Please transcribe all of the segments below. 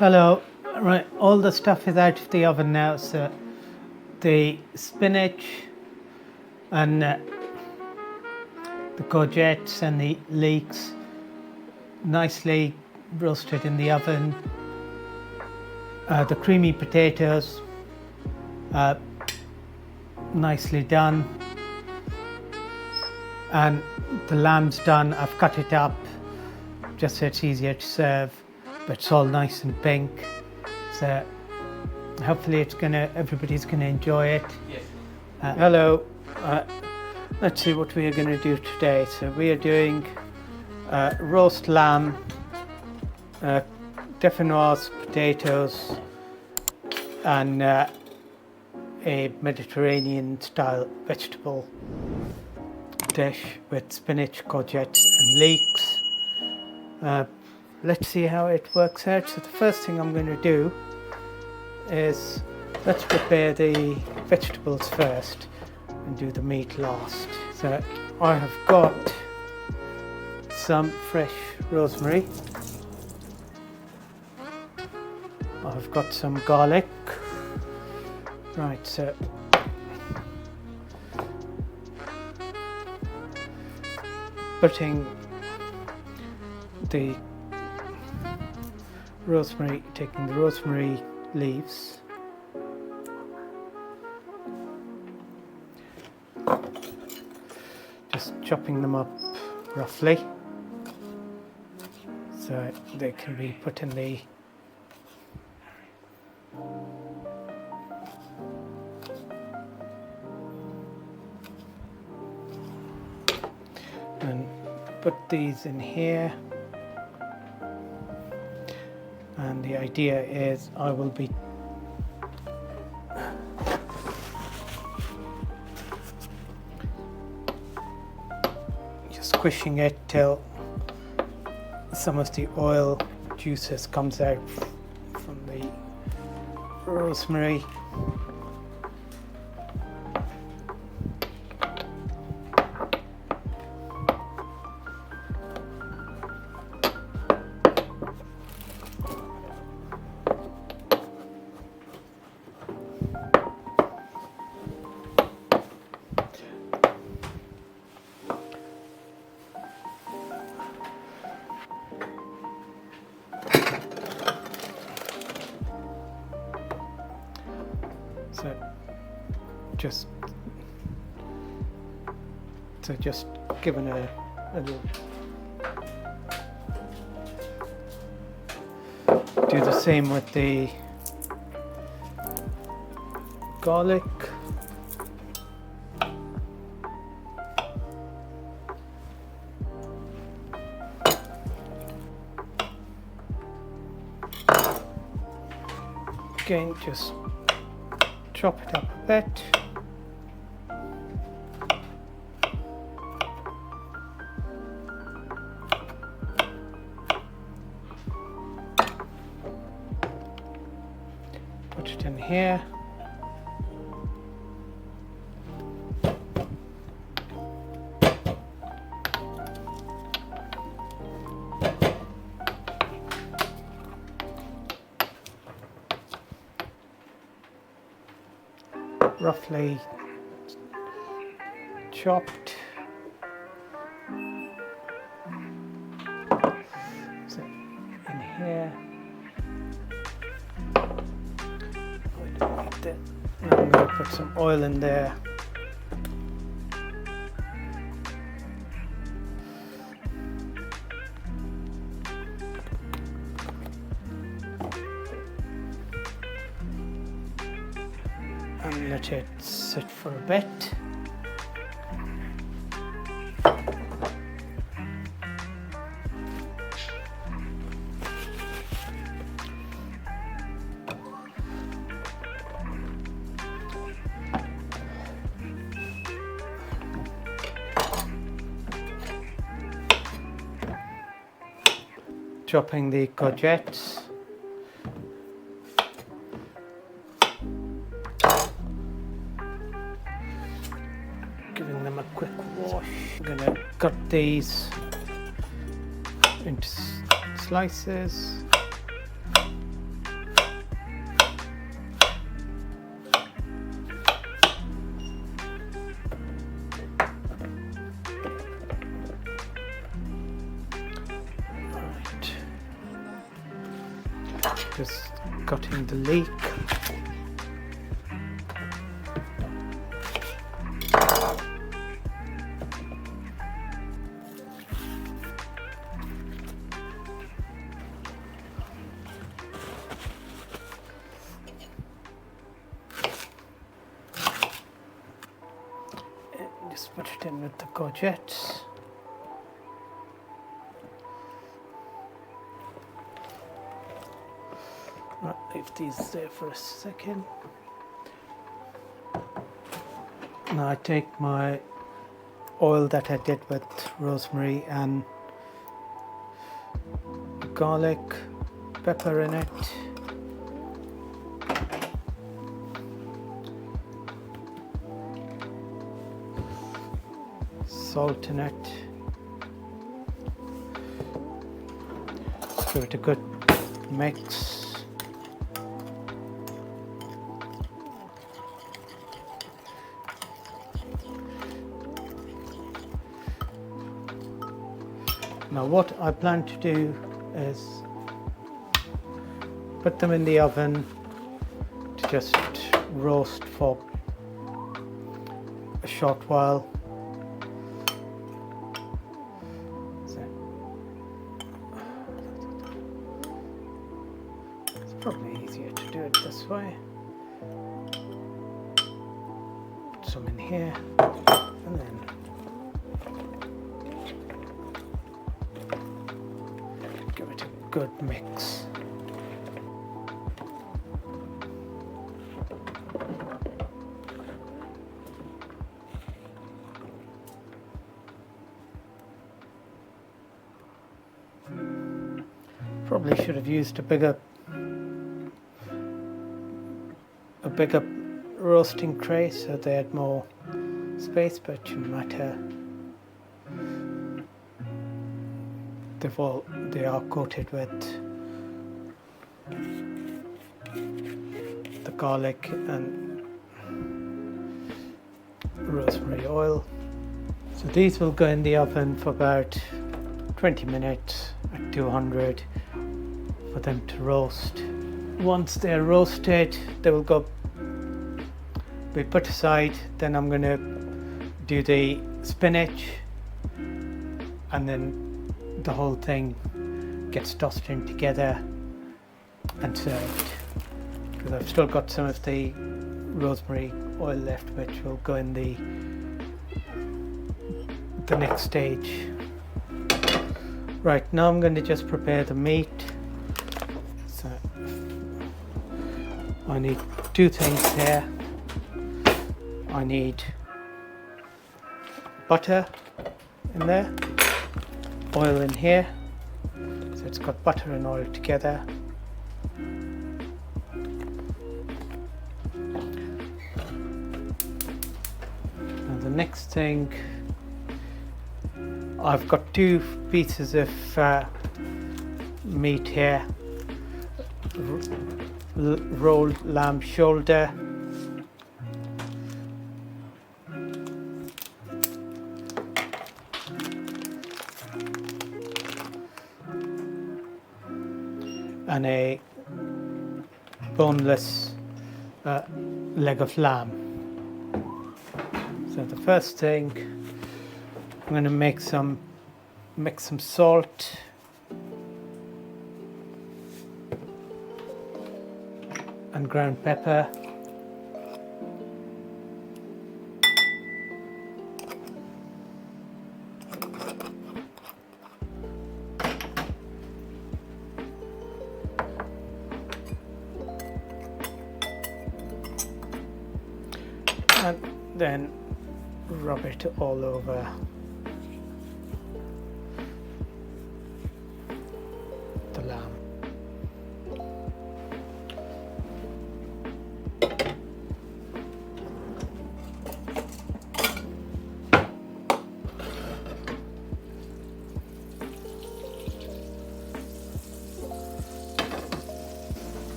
Hello, right, all the stuff is out of the oven now, so the spinach and the courgettes and the leeks nicely roasted in the oven. The creamy potatoes nicely done, and the lamb's done. I've cut it up just so it's easier to serve, but it's all nice and pink, so hopefully everybody's gonna enjoy it. Yes. Hello, let's see what we are going to do today. So we are doing roast lamb, dofinuaz potatoes, and a Mediterranean style vegetable dish with spinach, courgettes and leeks. Let's see how it works out. So the first thing I'm going to do is let's prepare the vegetables first and do the meat last. So I have got some fresh rosemary. I've got some garlic. Right, so putting the rosemary, taking the rosemary leaves, just chopping them up roughly so they can be put in the and put these in here. And the idea is I will be just squishing it till some of the oil juices comes out from the rosemary. So just giving a little, do the same with the garlic. Again, just chop it up a bit. Put it in here. Roughly chopped. So in here. Now I'm going to put some oil in there. And let it sit for a bit. Chopping the courgettes. Giving them a quick wash. I'm going to cut these into slices. gutting the leek. Just put it in with the courgettes. Right, leave these there for a second. Now I take my oil that I did with rosemary and garlic, pepper in it. Salt in it. Give it a good mix. Now what I plan to do is put them in the oven to just roast for a short while. Probably easier to do it this way. Put some in here and then give it a good mix. Probably should have used a bigger roasting tray so they had more space, but it shouldn't matter. They are coated with the garlic and rosemary oil. So these will go in the oven for about 20 minutes at 200 for them to roast. Once they're roasted, they will be put aside. Then I'm going to do the spinach, and then the whole thing gets tossed in together and served. Because I've still got some of the rosemary oil left, which will go in the next stage. Right, now I'm going to just prepare the meat. So I need two things here. I need butter in there, oil in here, so it's got butter and oil together. And the next thing, I've got two pieces of meat here, rolled lamb shoulder, and a boneless leg of lamb. So the first thing, I'm going to mix some salt, and ground pepper, and then rub it all over the lamb.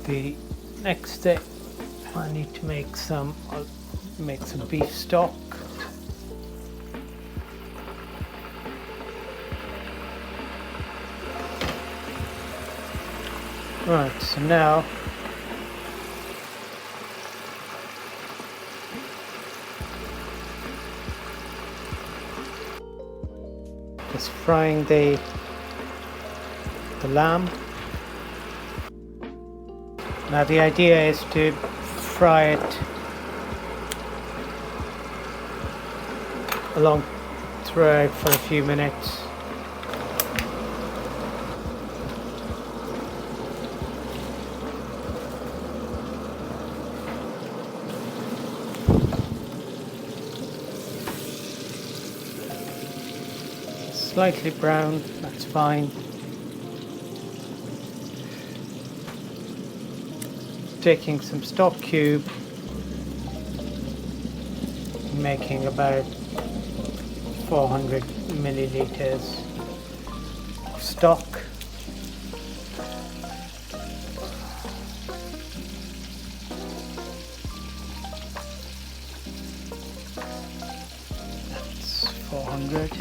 The next step, I need to make some beef stock. Right, so now just frying the lamb. Now the idea is to fry it along throughout for a few minutes. Slightly brown, that's fine. Taking some stock cube, making about 400 milliliters of stock. That's 400.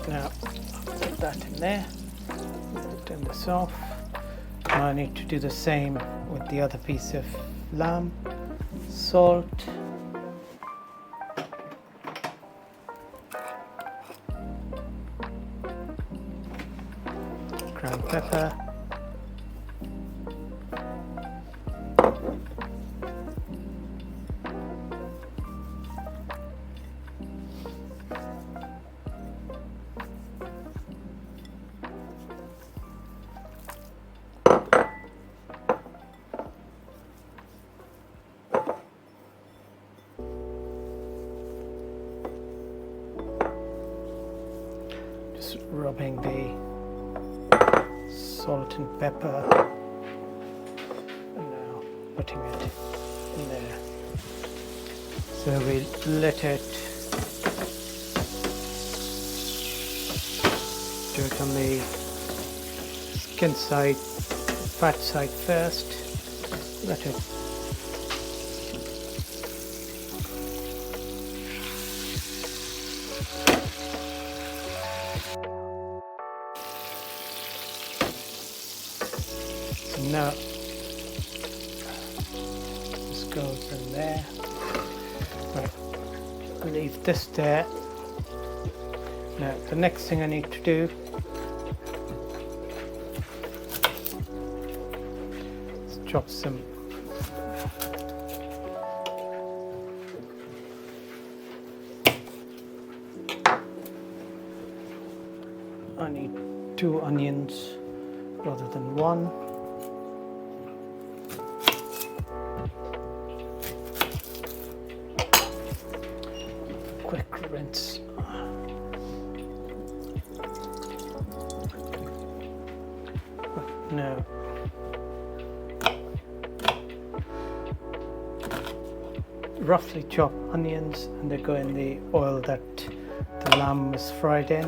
Now, I'll put that in there, turn this off. Now I need to do the same with the other piece of lamb. Salt, ground pepper, rubbing the salt and pepper, and now putting it in there. So we let it do it on the skin side, fat side first. Let it now this goes in there. Right, I'll leave this there. Now the next thing I need to do is chop some I need 2 onions rather than 1. Quick rinse. Now roughly chop onions, and they go in the oil that the lamb was fried in.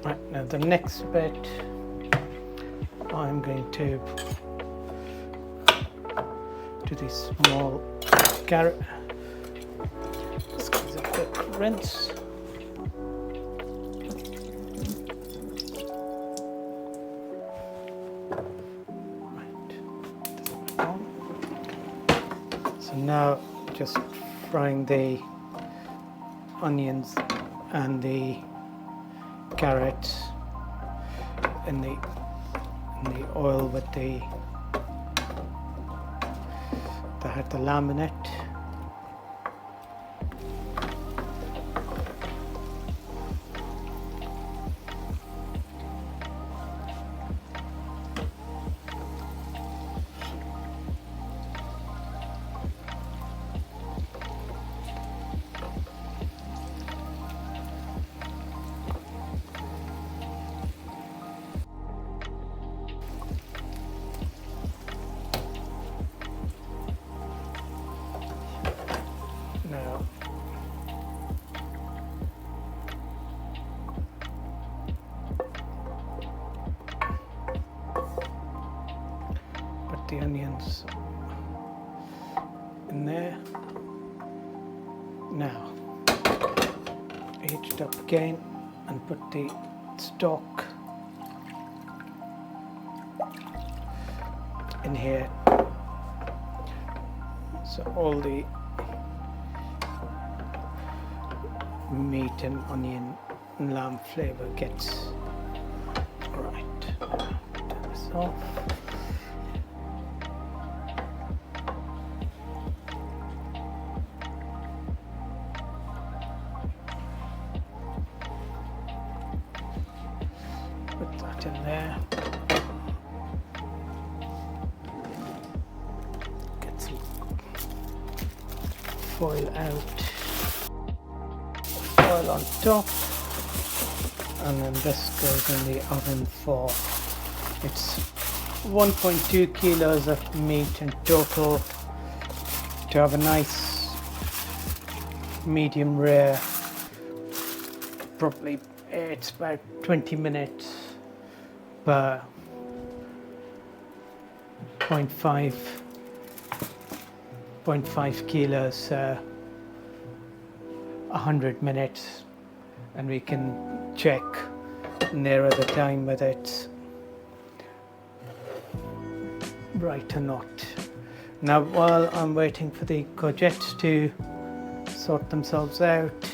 Right, now the next bit I'm going to do these small carrot. This gives a quick rinse. So now just frying the onions and the carrots in the oil with that had the lamb in it. the onions in there. Now heat it up again and put the stock in here, so all the meat and onion and lamb flavor gets right. Turn this off. Put that in there. Get some foil out. Foil on top. And then this goes in the oven for, it's 1.2 kilos of meat in total, to have a nice medium rare. Probably it's about 20 minutes per 0.5 kilos, 100 minutes, and we can check nearer the time whether it's right or not. Now, while I'm waiting for the courgettes to sort themselves out,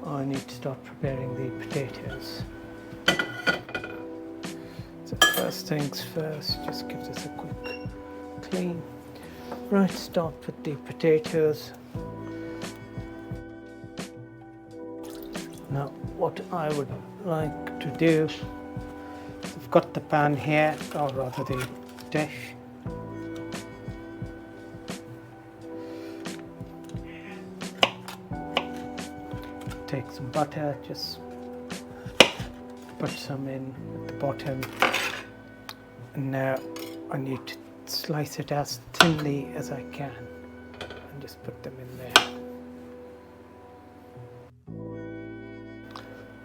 I need to start preparing the potatoes. So first things first, just give this a quick clean. Right, start with the potatoes. Now, what I would like to do, I've got the pan here, or rather the dish. Take some butter, just put some in at the bottom, and now I need to slice it as thinly as I can and just put them in there.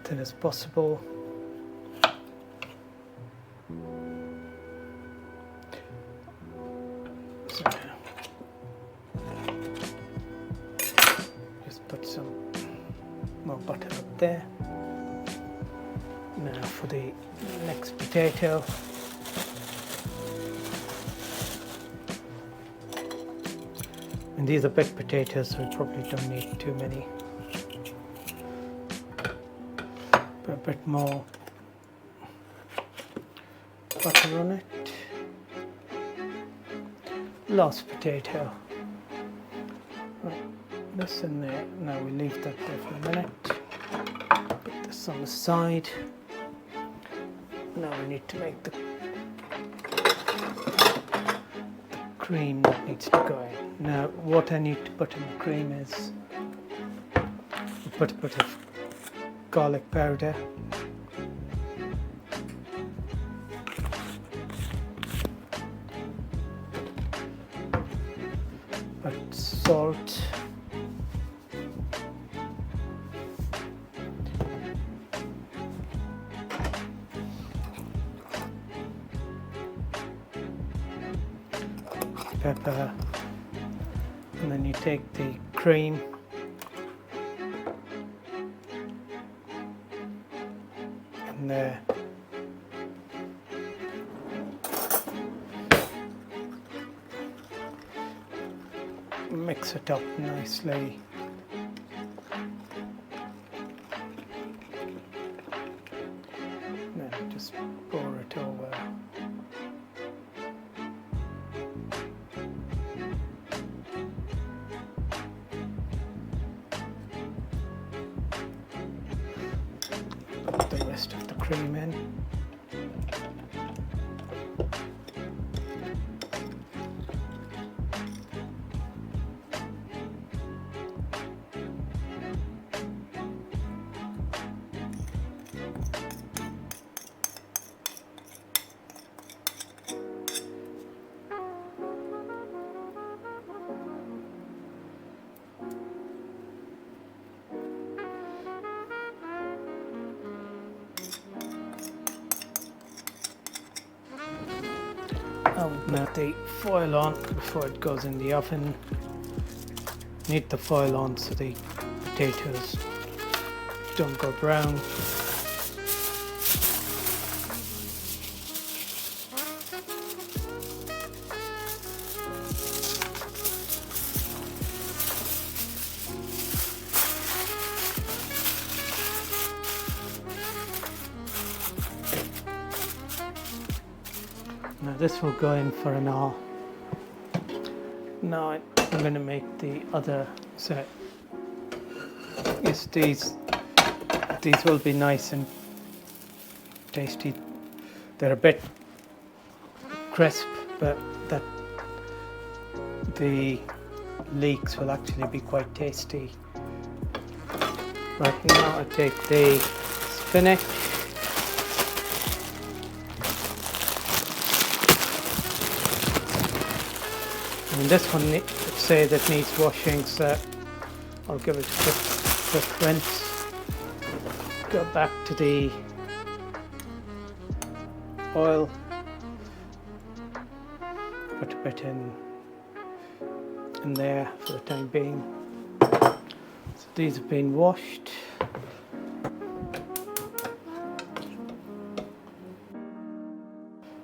Thin as possible. So, just put some more butter up there. Now for the next potato. And these are big potatoes, so we probably don't need too many. Put a bit more butter on it. Last potato. Right, this in there. Now we leave that there for a minute. Put this on the side. Now we need to make the cream that needs to go in. Now what I need to put in the cream is put a bit of garlic powder, but salt, pepper, and then you take the cream in there, mix it up nicely. Then just pour it over. Put the rest of the cream in. Now we put the foil on before it goes in the oven. Need the foil on so the potatoes don't go brown. Now this will go in for an hour. Now I'm going to make the other set. Yes, these will be nice and tasty. They're a bit crisp, but that the leeks will actually be quite tasty. Right, now I take the spinach. And this one, say that needs washing, so I'll give it a quick rinse. Go back to the oil. Put a bit in there for the time being. So these have been washed.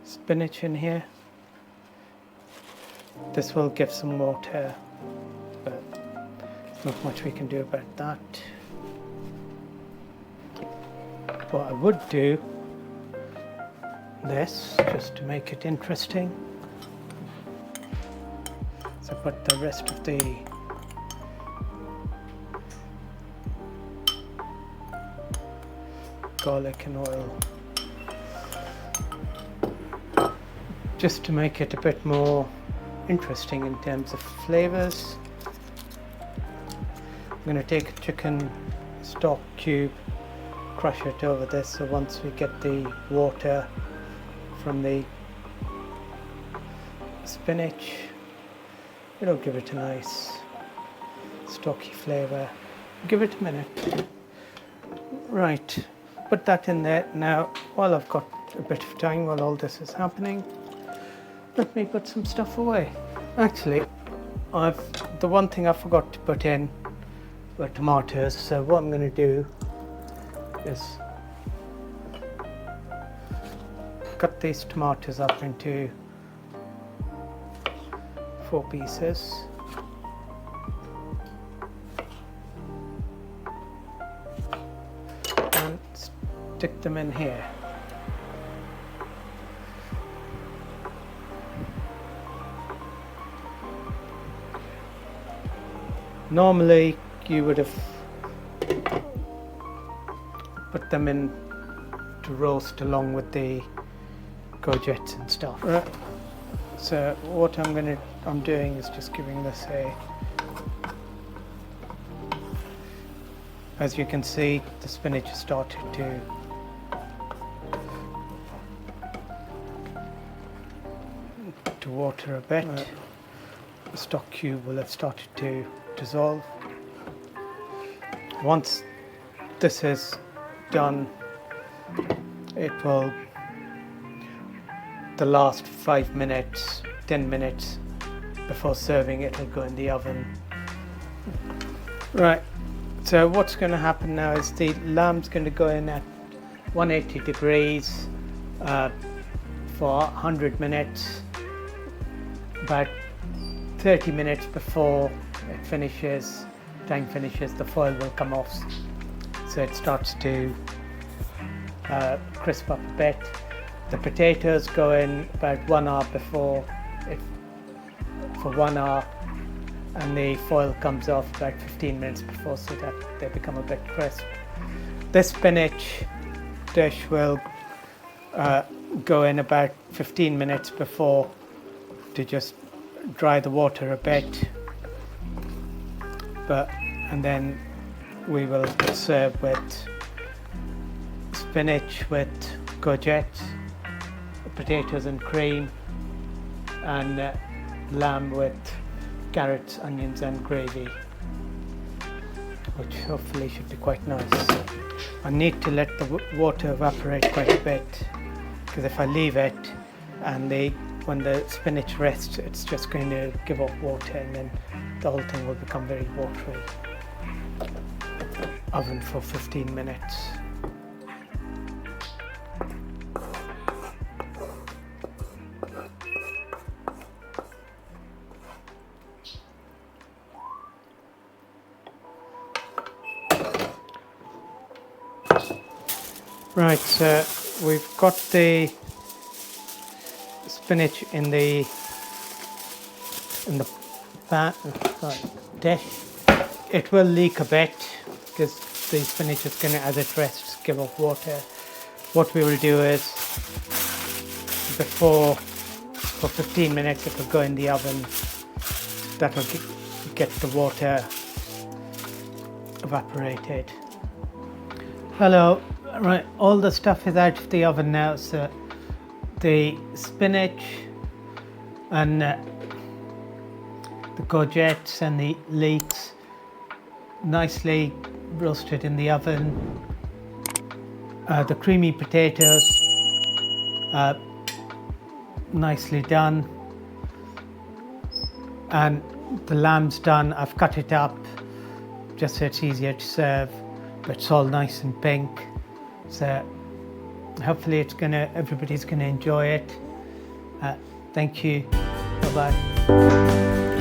Spinach in here. This will give some water, but not much we can do about that. What I would do, this, just to make it interesting. So put the rest of the garlic and oil, just to make it a bit more interesting in terms of flavors. I'm going to take a chicken stock cube, crush it over this, so once we get the water from the spinach, it'll give it a nice stocky flavor. Give it a minute. Right, put that in there. Now, while I've got a bit of time while all this is happening, let me put some stuff away. Actually, the one thing I forgot to put in were tomatoes, so what I'm going to do is cut these tomatoes up into 4 pieces. And stick them in here. Normally you would have put them in to roast along with the courgettes and stuff. Right. So what I'm doing is just giving this a, as you can see, the spinach has started to water a bit. The stock cube will have started to dissolve. Once this is done, it will, the last 5 minutes, 10 minutes before serving, it'll go in the oven. Right, so what's going to happen now is the lamb's going to go in at 180 degrees for 100 minutes. About 30 minutes before it finishes, time finishes, the foil will come off, so it starts to crisp up a bit. The potatoes go in about 1 hour before it, for 1 hour, and the foil comes off about 15 minutes before, so that they become a bit crisp. This spinach dish will go in about 15 minutes before to just dry the water a bit, and then we will serve with spinach with courgettes, potatoes and cream, and lamb with carrots, onions and gravy, which hopefully should be quite nice. I need to let the water evaporate quite a bit, because if I leave it and the when the spinach rests, it's just going to give off water, and then the whole thing will become very watery. Oven for 15 minutes. Right, so we've got the spinach in the dish. It will leak a bit because the spinach is going to, as it rests, give off water. What we will do is, for 15 minutes it will go in the oven. That will get the water evaporated. Hello. Right, all the stuff is out of the oven now, so the spinach and the courgettes and the leeks nicely roasted in the oven. The creamy potatoes nicely done, and the lamb's done. I've cut it up just so it's easier to serve, but it's all nice and pink. So hopefully everybody's gonna enjoy it. Thank you. Bye bye.